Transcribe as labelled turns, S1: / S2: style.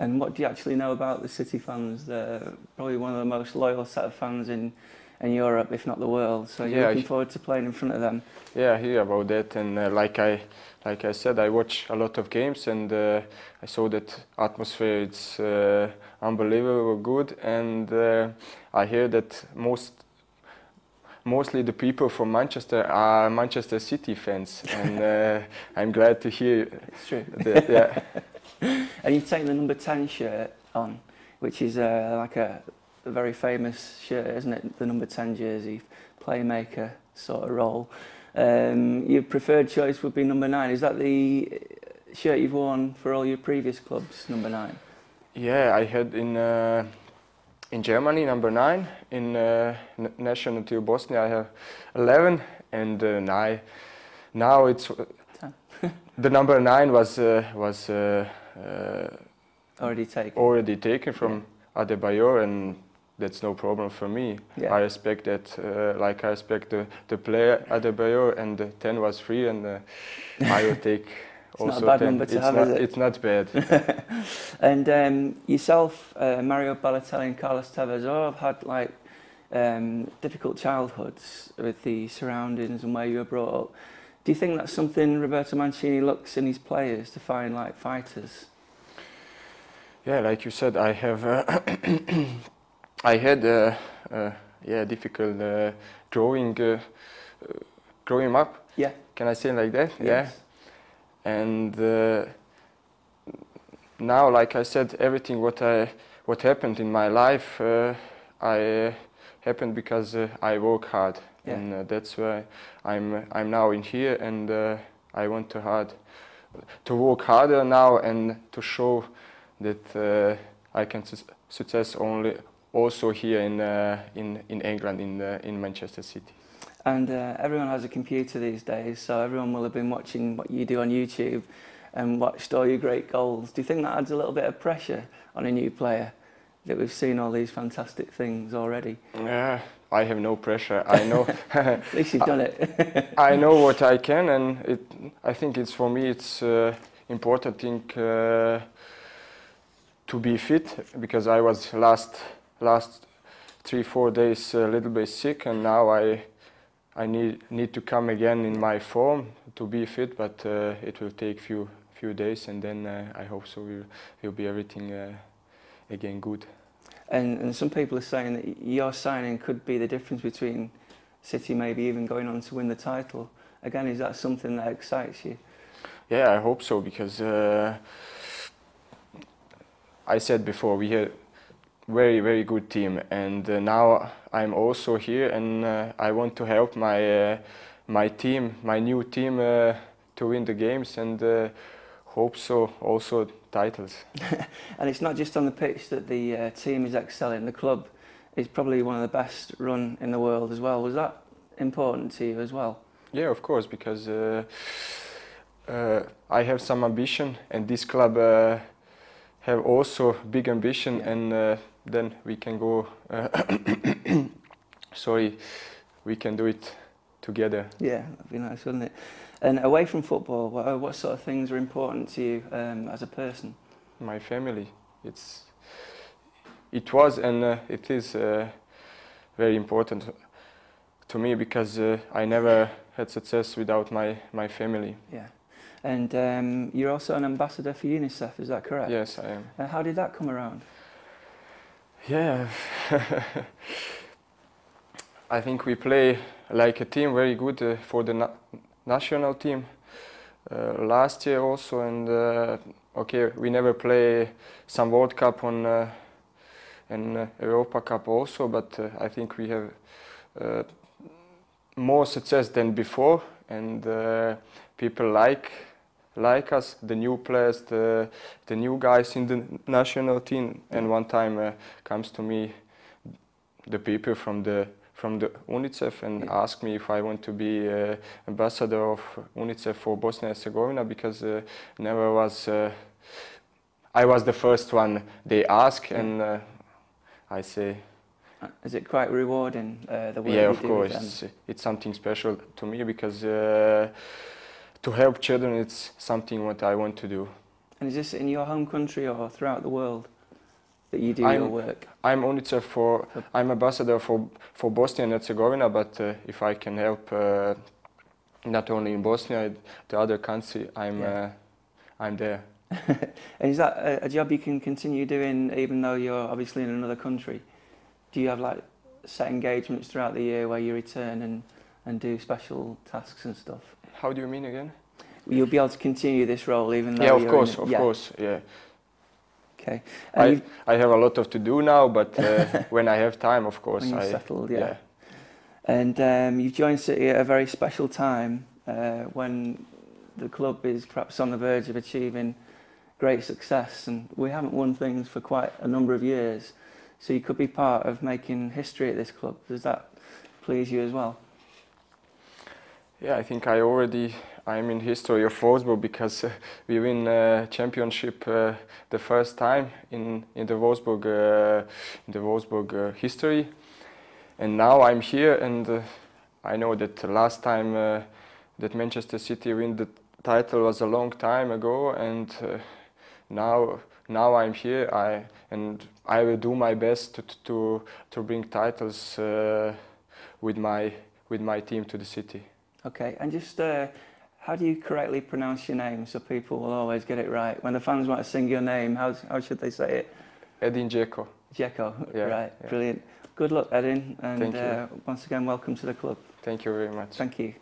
S1: And what do you actually know about the City fans? They're probably one of the most loyal set of fans in Europe, if not the world. So you're looking forward to playing in front of them?
S2: Yeah, I hear about that, and like I said, I watch a lot of games, and I saw that atmosphere. It's unbelievable good, and I hear that mostly the people from Manchester are Manchester City fans, and I'm glad to hear.
S1: It's true.
S2: That, yeah.
S1: And you've taken the number 10 shirt on, which is like a very famous shirt, isn't it? The number 10 jersey, playmaker sort of role. Your preferred choice would be number 9. Is that the shirt you've worn for all your previous clubs, number 9? Yeah,
S2: I had in Germany number 9. In national team Bosnia I have 11, and now it's
S1: 10.
S2: The number 9 was
S1: already
S2: taken from Adebayor, and that's no problem for me.
S1: Yeah.
S2: I respect that, like I respect the player Adebayor, and the 10 was free, and I will take also 10.
S1: It's not a bad number to have, is it?
S2: It's not bad.
S1: And yourself, Mario Balotelli and Carlos Tevez all have had like difficult childhoods with the surroundings and where you were brought up. Do you think that's something Roberto Mancini looks in his players to find like fighters?
S2: Yeah, like you said, I have. I had difficult growing up.
S1: Yeah.
S2: Can I say it like that?
S1: Yes.
S2: Yeah. And now, like I said, everything what happened in my life, I happened because I work hard,
S1: yeah.
S2: And that's why I'm now in here, and I want to work harder now and to show that I can success also here in England, in Manchester City.
S1: And everyone has a computer these days, so everyone will have been watching what you do on YouTube and watched all your great goals. Do you think that adds a little bit of pressure on a new player, that we've seen all these fantastic things already?
S2: Yeah, I have no pressure. I know.
S1: At least you've done it.
S2: I know what I can, and I think it's for me it's important thing to be fit, because I was last 3-4 days a little bit sick, and now I need to come again in my form to be fit, but it will take few days, and then I hope so will be everything again good.
S1: And some people are saying that your signing could be the difference between City maybe even going on to win the title. Again, is that something that excites you?
S2: Yeah, I hope so, because I said before, we had very good team, and now I'm also here, and I want to help my team, my new team, to win the games, and hope so also titles.
S1: And it's not just on the pitch that the team is excelling. The club is probably one of the best run in the world as well. Was that important to you as well?
S2: Yeah, of course, because I have some ambition, and this club have also big ambition, yeah. And then we can go. Sorry, we can do it together.
S1: Yeah, that'd be nice, wouldn't it? And away from football, what sort of things are important to you as a person?
S2: My family. It was and it is very important to me, because I never had success without my family.
S1: Yeah. And you're also an ambassador for UNICEF, is that correct?
S2: Yes, I am.
S1: And how did that come around? Yeah.
S2: I think we play like a team, very good for the national team last year also, and okay, we never play some World Cup and Europa Cup also, but I think we have more success than before, and people like us, the new players, the new guys in the national team. And one time comes to me the people from the UNICEF and ask me if I want to be ambassador of UNICEF for Bosnia and Herzegovina, because never was I was the first one they ask, and I say.
S1: Is it quite rewarding, the work
S2: yeah,
S1: you
S2: of
S1: do
S2: course.
S1: with them?
S2: It's something special to me, because to help children, it's something what I want to do.
S1: And is this in your home country or throughout the world that you do your work?
S2: I'm I'm ambassador for Bosnia and Herzegovina, but if I can help not only in Bosnia, the other country, I'm there.
S1: And is that a job you can continue doing even though you're obviously in another country? Do you have like set engagements throughout the year where you return and do special tasks and stuff?
S2: How do you mean again?
S1: You'll be able to continue this role even though
S2: of course, yeah.
S1: Okay.
S2: I have a lot to do now, but when I have time, of course.
S1: When you're settled, yeah. And you've joined City at a very special time when the club is perhaps on the verge of achieving great success, and we haven't won things for quite a number of years. So you could be part of making history at this club. Does that please you as well?
S2: Yeah, I think I'm in history of Wolfsburg because we win championship the first time in the Wolfsburg history, and now I'm here, and I know that the last time that Manchester City win the title was a long time ago, and now I'm here. I will do my best to bring titles with my team to the city.
S1: Okay, and just how do you correctly pronounce your name so people will always get it right? When the fans want to sing your name, how should they say it?
S2: Edin Dzeko.
S1: Dzeko,
S2: yeah,
S1: right,
S2: yeah.
S1: Brilliant. Good luck, Edin, and
S2: Thank you.
S1: Once again, welcome to the club.
S2: Thank you very much.
S1: Thank you.